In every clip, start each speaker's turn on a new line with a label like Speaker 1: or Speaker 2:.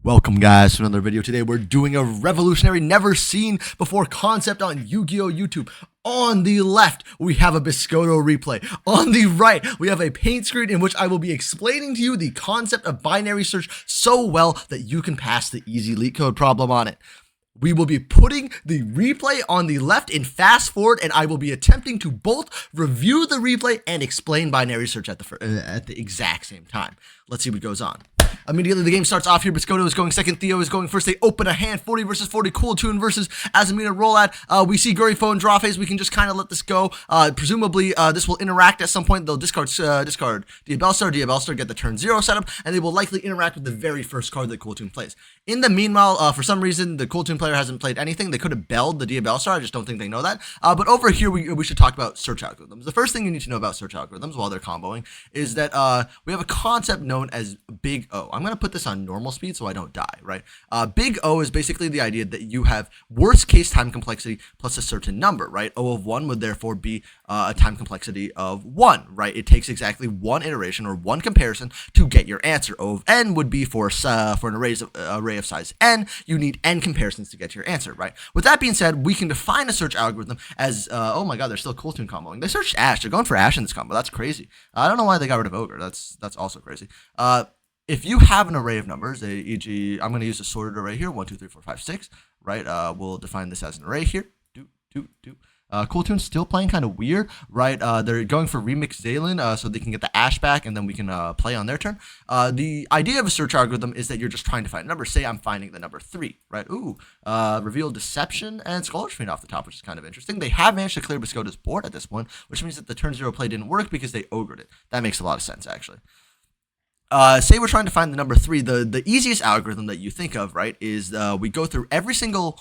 Speaker 1: Welcome guys to another video. Today we're doing a revolutionary, never seen before concept on Yu-Gi-Oh! YouTube. On the left, we have a Biscotto replay. On the right, we have a paint screen in which I will be explaining to you the concept of binary search so well that you can pass the easy leak code problem on it. We will be putting the replay on the left in fast forward, and I will be attempting to both review the replay and explain binary search at the exact same time. Let's see what goes on. Immediately, the game starts off here. Biscotto is going second. Theo is going first. They open a hand. 40 versus 40. Kewl Tune versus Azamina roll at. We see Guri phone draw phase. We can just kind of let this go. Presumably, this will interact at some point. They'll discard Duel Star, get the turn 0 setup, and they will likely interact with the very first card that Kewl Tune plays. In the meanwhile, for some reason, the Kewl Tune player hasn't played anything. They could have belled the Duel Star. I just don't think they know that. But over here, we should talk about search algorithms. The first thing you need to know about search algorithms while they're comboing is that we have a concept known as Big O. I'm going to put this on normal speed so I don't die, right? Big O is basically the idea that you have worst case time complexity plus a certain number, right? O of 1 would therefore be a time complexity of 1, right? It takes exactly one iteration or one comparison to get your answer. O of n would be for an array of size n. You need n comparisons to get your answer, right? With that being said, we can define a search algorithm as, oh my god, they're still Kewl Tune comboing. They searched Ash. They're going for Ash in this combo. That's crazy. I don't know why they got rid of Ogre. That's also crazy. If you have an array of numbers, e.g., I'm going to use a sorted array here, 1, 2, 3, 4, 5, 6, right? We'll define this as an array here. Kewl Tune's still playing kind of weird, right? They're going for Remix Zaylin so they can get the Ash back, and then we can play on their turn. The idea of a search algorithm is that you're just trying to find a number. Say I'm finding the number 3, right? Reveal Deception and Scholarship off the top, which is kind of interesting. They have managed to clear Biscotto's board at this point, which means that the turn 0 play didn't work because they ogred it. That makes a lot of sense, actually. Say we're trying to find the number 3. The easiest algorithm that you think of, right, is we go through every single,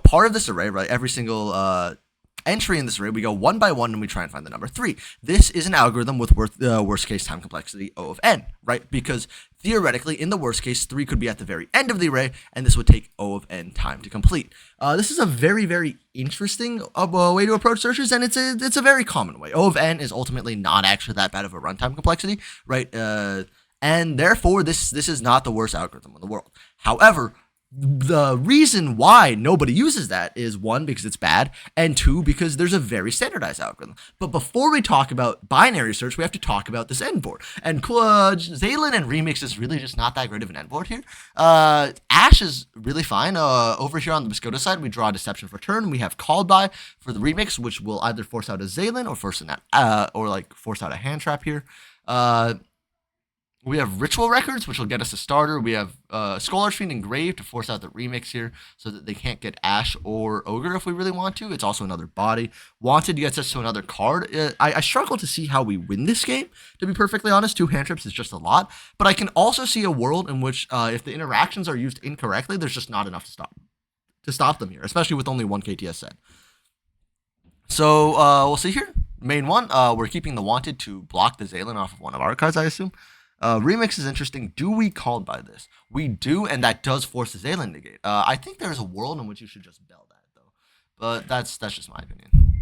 Speaker 1: part of this array, right? Every single entry in this array, we go one by one and we try and find the number 3. This is an algorithm with worst case time complexity O of n, right? Because theoretically, in the worst case, 3 could be at the very end of the array, and this would take O of n time to complete. This is a very, very interesting way to approach searches, and it's a very common way. O of n is ultimately not actually that bad of a runtime complexity, right? And therefore, this is not the worst algorithm in the world. However, the reason why nobody uses that is 1, because it's bad, and 2, because there's a very standardized algorithm. But before we talk about binary search, we have to talk about this end board. And Zaylin and Remix is really just not that great of an end board here. Ash is really fine. Over here on the Biscotto side, we draw a Deception for turn. We have Called By for the Remix, which will either force out a Zaylin or force out a hand trap here. We have Ritual Records, which will get us a starter. We have Scholarship Engraved to force out the Remix here so that they can't get Ash or Ogre if we really want to. It's also another body. Wanted gets us to another card. I struggle to see how we win this game, to be perfectly honest. 2 hand trips is just a lot. But I can also see a world in which if the interactions are used incorrectly, there's just not enough to stop them here, especially with only 1 KTS set. So we'll see here. Main one, we're keeping the Wanted to block the Zaylin off of one of our cards, I assume. Remix is interesting. Do we Called By this? We do, and that does force the Zaylin negate. I think there's a world in which you should just bell that, though. But that's just my opinion.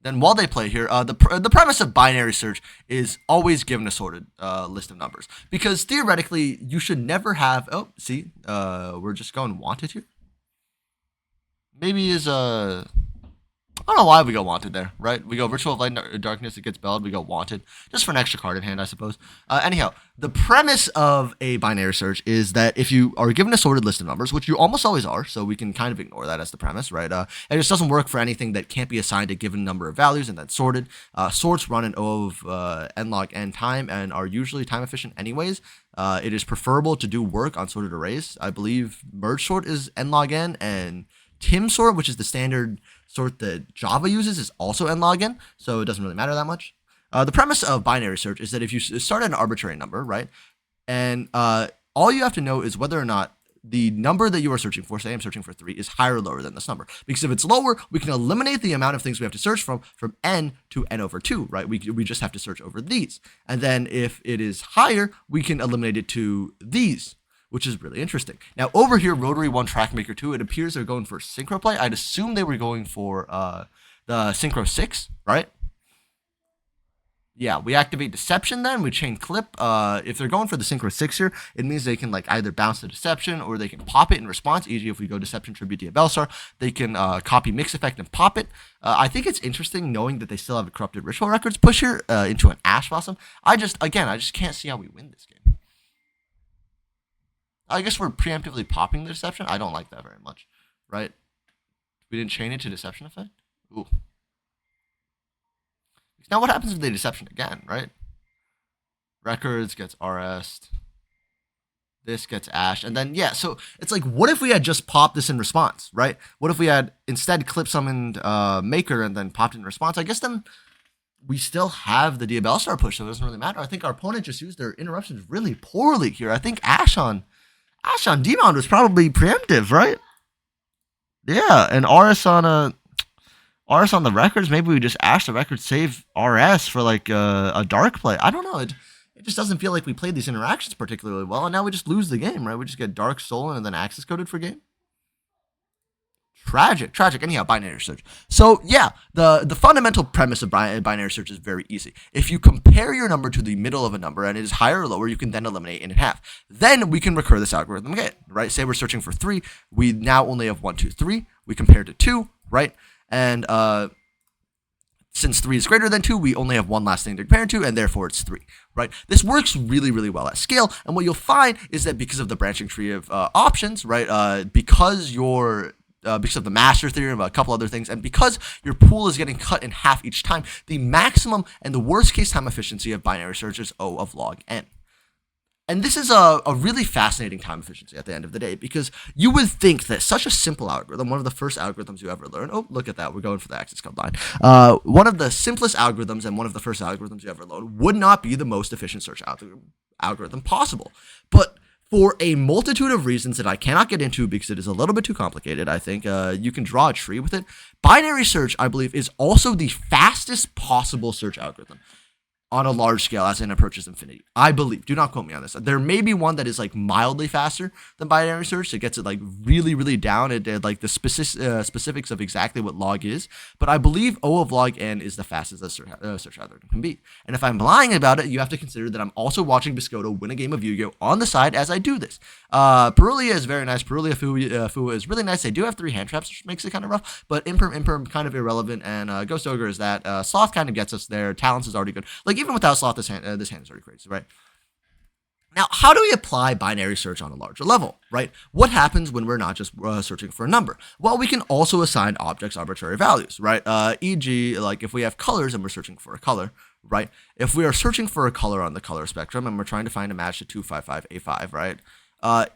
Speaker 1: Then while they play here, the premise of binary search is always given a sorted list of numbers. Because theoretically, you should never have... Oh, see? We're just going Wanted here. Maybe is a... I don't know why we go Wanted there, right? We go Ritual of Light and Darkness, it gets belled, we go Wanted. Just for an extra card in hand, I suppose. Anyhow, the premise of a binary search is that if you are given a sorted list of numbers, which you almost always are, so we can kind of ignore that as the premise, right? It just doesn't work for anything that can't be assigned a given number of values and then sorted. Sorts run an O of n log n time and are usually time efficient anyways. It is preferable to do work on sorted arrays. I believe merge sort is n log n, and Tim sort, which is the standard sort that Java uses, is also n log n, so it doesn't really matter that much. The premise of binary search is that if you start at an arbitrary number, right, and all you have to know is whether or not the number that you are searching for, say I'm searching for 3, is higher or lower than this number. Because if it's lower, we can eliminate the amount of things we have to search from n to n over 2, right? We just have to search over these. And then if it is higher, we can eliminate it to these, which is really interesting. Now, over here, Rotary 1 Trackmaker 2, it appears they're going for Synchro Play. I'd assume they were going for the Synchro 6, right? Yeah, we activate deception then, we chain clip. If they're going for the synchro 6 here, it means they can like either bounce the deception or they can pop it in response. E.g. if we go deception tribute Diabellstar, they can copy mix effect and pop it. I think it's interesting knowing that they still have a corrupted ritual records push here into an Ash Blossom. I just can't see how we win this game. I guess we're preemptively popping the deception. I don't like that very much, right? We didn't chain it to deception effect? Ooh. Now what happens if they deception again, right? Records gets RS'd. This gets Ash. And then, yeah, so it's like, what if we had just popped this in response, right? What if we had instead clip summoned Maker and then popped it in response? I guess then we still have the Diabellstar push, so it doesn't really matter. I think our opponent just used their interruptions really poorly here. I think Ash on Demon was probably preemptive, right? Yeah, and RS on the records, maybe we just Ash the record, save RS for like a dark play. I don't know. It just doesn't feel like we played these interactions particularly well, and now we just lose the game, right? We just get dark stolen and then access coded for game. Tragic. Anyhow, binary search. So yeah, the fundamental premise of binary search is very easy. If you compare your number to the middle of a number and it is higher or lower, you can then eliminate it in half. Then we can recur this algorithm again, right? Say we're searching for 3. We now only have 1, 2, 3. We compare to 2, right? And since 3 is greater than 2, we only have one last thing to compare to, and therefore it's 3, right? This works really, really well at scale, and what you'll find is that because of the branching tree of options, right, because of the master theorem, a couple other things, and because your pool is getting cut in half each time, the maximum and the worst case time efficiency of binary search is O of log n. And this is a really fascinating time efficiency at the end of the day, because you would think that such a simple algorithm, one of the first algorithms you ever learn, oh, look at that, we're going for the access code line, one of the simplest algorithms and one of the first algorithms you ever learn would not be the most efficient search algorithm possible. But for a multitude of reasons that I cannot get into because it is a little bit too complicated, I think, you can draw a tree with it. Binary search, I believe, is also the fastest possible search algorithm on a large scale as it approaches infinity. I believe. Do not quote me on this. There may be one that is like mildly faster than binary search. It gets it like really, really down at like the specifics of exactly what log is. But I believe O of log n is the fastest a search algorithm can be. And if I'm lying about it, you have to consider that I'm also watching Biscotto win a game of Yu-Gi-Oh! On the side as I do this. Perulia is very nice. Perulia Fu is really nice. They do have 3 hand traps, which makes it kind of rough. But Imperm kind of irrelevant. And Ghost Ogre is that. Sloth kind of gets us there. Talents is already good. Like, even without Sloth, this hand is already crazy, right? Now, how do we apply binary search on a larger level, right? What happens when we're not just searching for a number? Well, we can also assign objects arbitrary values, right? E.g., like if we have colors and we're searching for a color, right? If we are searching for a color on the color spectrum and we're trying to find a match to 255A5, right?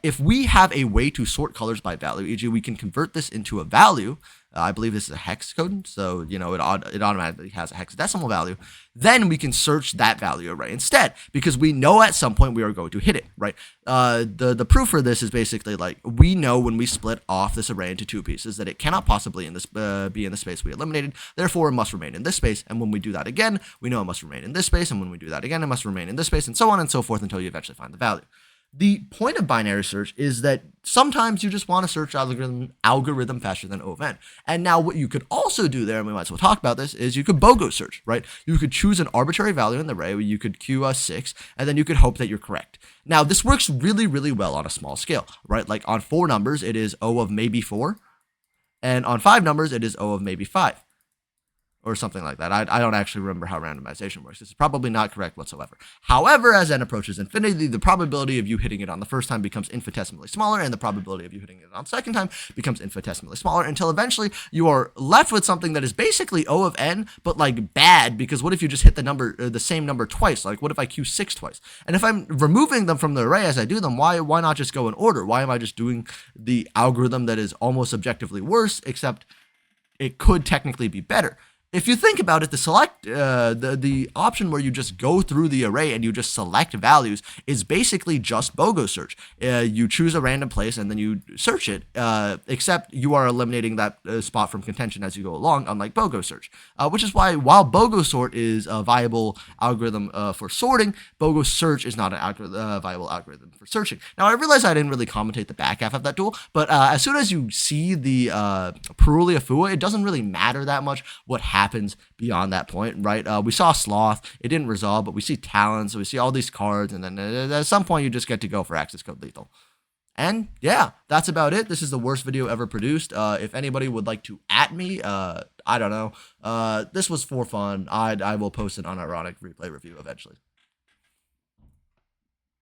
Speaker 1: If we have a way to sort colors by value, e.g., we can convert this into a value. I believe this is a hex code, so it automatically has a hexadecimal value. Then we can search that value array instead, because we know at some point we are going to hit it, right? The proof for this is basically like we know when we split off this array into 2 pieces that it cannot possibly be in the space we eliminated. Therefore, it must remain in this space. And when we do that again, we know it must remain in this space. And when we do that again, it must remain in this space, and so on and so forth until you eventually find the value. The point of binary search is that sometimes you just want to search algorithm faster than O of n. And now what you could also do there, and we might as well talk about this, is you could bogo search, right? You could choose an arbitrary value in the array, you could queue 6, and then you could hope that you're correct. Now, this works really, really well on a small scale, right? Like on 4 numbers, it is O of maybe 4, and on 5 numbers, it is O of maybe 5. Or something like that. I don't actually remember how randomization works. This is probably not correct whatsoever. However, as n approaches infinity, the probability of you hitting it on the first time becomes infinitesimally smaller, and the probability of you hitting it on the second time becomes infinitesimally smaller, until eventually you are left with something that is basically O of n, but like bad, because what if you just hit the same number twice? Like, what if I queue 6 twice? And if I'm removing them from the array as I do them, why not just go in order? Why am I just doing the algorithm that is almost objectively worse, except it could technically be better? If you think about it, the option where you just go through the array and you just select values is basically just bogo search. You choose a random place and then you search it, except you are eliminating that spot from contention as you go along, unlike bogo search. Which is why, while bogo sort is a viable algorithm for sorting, bogo search is not a viable algorithm for searching. Now, I realize I didn't really commentate the back half of that duel, but as soon as you see the Perulia Fua, it doesn't really matter that much what happens happens beyond that point, right? We saw Sloth. It didn't resolve, but we see Talon, so we see all these cards, and then at some point you just get to go for Access Code Lethal. And yeah, that's about it. This is the worst video ever produced. If anybody would like to @ me, I don't know. This was for fun. I will post an unironic replay review eventually.